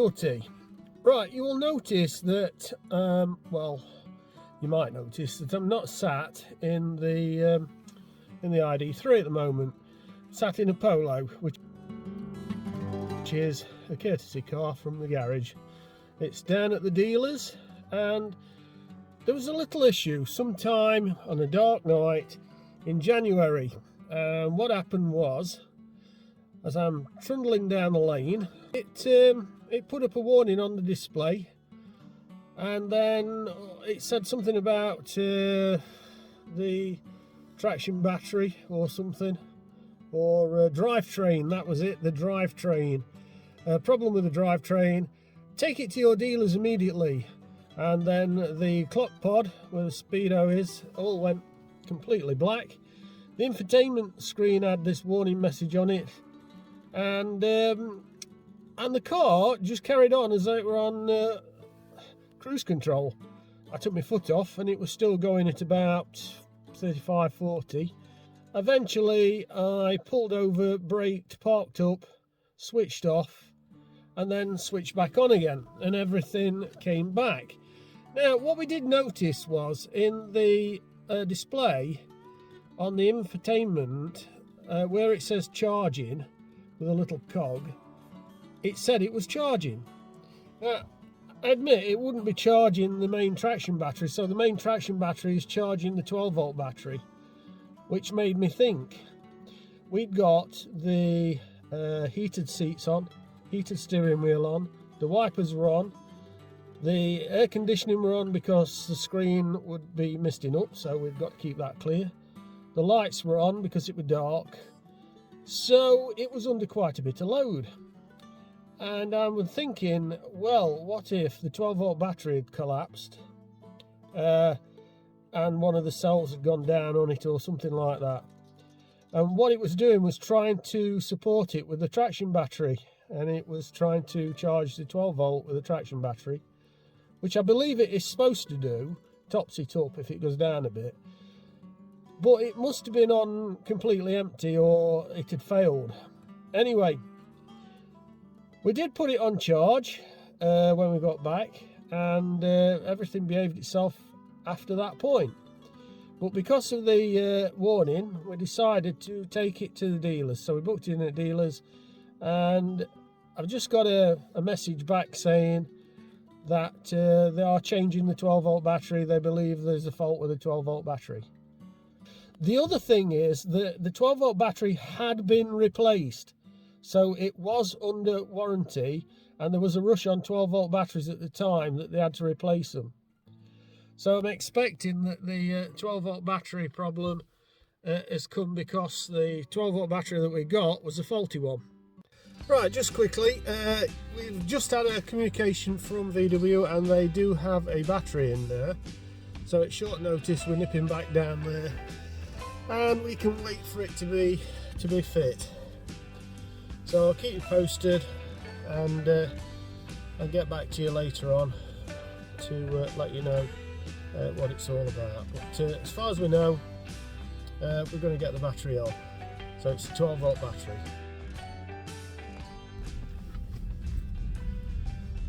difficulty. Right, you will notice that, well, you might notice that I'm not sat in the ID3 at the moment. I'm sat in a Polo, which is a courtesy car from the garage. It's down at the dealers, and there was a little issue sometime on a dark night in January. What happened was, as I'm trundling down the lane, it put up a warning on the display, and then it said something about the traction battery or something, or drivetrain. That was it, the drivetrain. Problem with the drivetrain, take it to your dealers immediately. And then the clock pod where the speedo is all went completely black. The infotainment screen had this warning message on it, and the car just carried on as though it were on cruise control. I took my foot off and it was still going at about 35, 40. Eventually I pulled over, braked, parked up, switched off, and then switched back on again, and everything came back. Now, what we did notice was in the display on the infotainment, where it says charging with a little cog, it said it was charging. Now, I admit it wouldn't be charging the main traction battery, so the main traction battery is charging the 12-volt battery, which made me think we'd got the heated seats on, heated steering wheel on, the wipers were on, the air conditioning were on because the screen would be misting up, so we've got to keep that clear. The lights were on because it was dark, so it was under quite a bit of load. And I was thinking, well, what if the 12-volt battery had collapsed and one of the cells had gone down on it or something like that? And what it was doing was trying to support it with the traction battery, and it was trying to charge the 12-volt with a traction battery, which I believe it is supposed to do, tops it up if it goes down a bit. But it must have been on completely empty, or it had failed. Anyway, we did put it on charge when we got back, and everything behaved itself after that point. But because of the warning, we decided to take it to the dealers. So we booked it in at dealers, and I've just got a message back saying that they are changing the 12-volt battery. They believe there's a fault with the 12-volt battery. The other thing is that the 12-volt battery had been replaced, so it was under warranty, and there was a rush on 12-volt batteries at the time that they had to replace them. So I'm expecting that the 12-volt battery problem has come because the 12-volt battery that we got was a faulty one. Right, just quickly, we've just had a communication from VW, and they do have a battery in there. So at short notice we're nipping back down there, and we can wait for it to be fit. So I'll keep you posted, and I'll get back to you later on to let you know what it's all about. But as far as we know, we're going to get the battery on. So it's a 12-volt battery.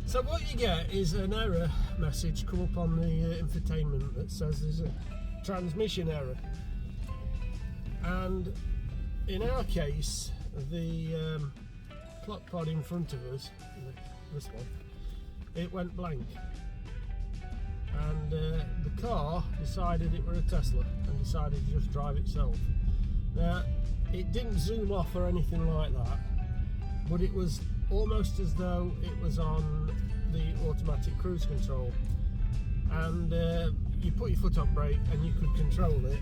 So what you get is an error message come up on the infotainment that says there's a transmission error. And in our case, the clock pod in front of us, this one, it went blank. And the car decided it were a Tesla and decided to just drive itself. Now, it didn't zoom off or anything like that, but it was almost as though it was on the automatic cruise control. And you put your foot on brake and you could control it.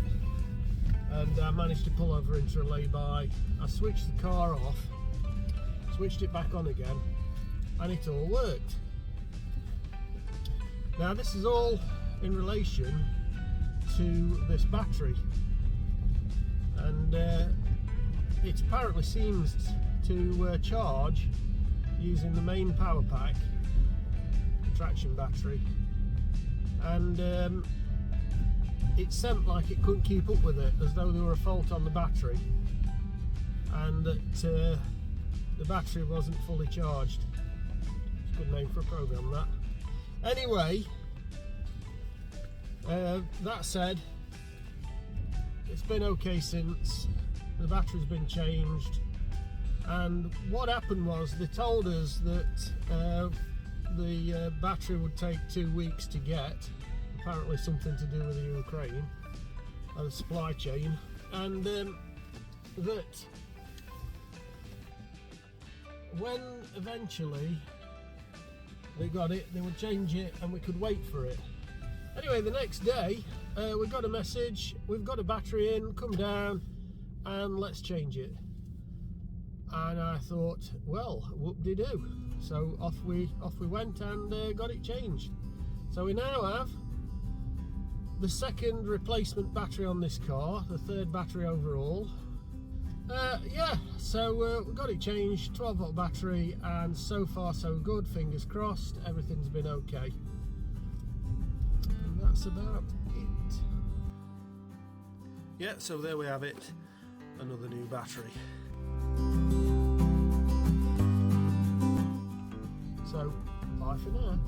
And I managed to pull over into a lay-by. I switched the car off, switched it back on again, and it all worked. Now this is all in relation to this battery, and it apparently seems to charge using the main power pack, the traction battery, and it sent like it couldn't keep up with it, as though there were a fault on the battery, and that the battery wasn't fully charged. good name for a program, that. Anyway, that said, it's been okay since. The battery's been changed, and what happened was they told us that the battery would take 2 weeks to get, apparently something to do with the Ukraine, the supply chain, and that when eventually they got it, they would change it and we could wait for it. Anyway, the next day we got a message, we've got a battery in, come down and let's change it. And I thought, well, whoop-de-doo. So off we went and got it changed. So we now have the second replacement battery on this car, the third battery overall. Yeah, so we got it changed, 12-volt battery, and so far so good, fingers crossed, everything's been okay. And that's about it. Yeah, so there we have it, another new battery. So, bye for now.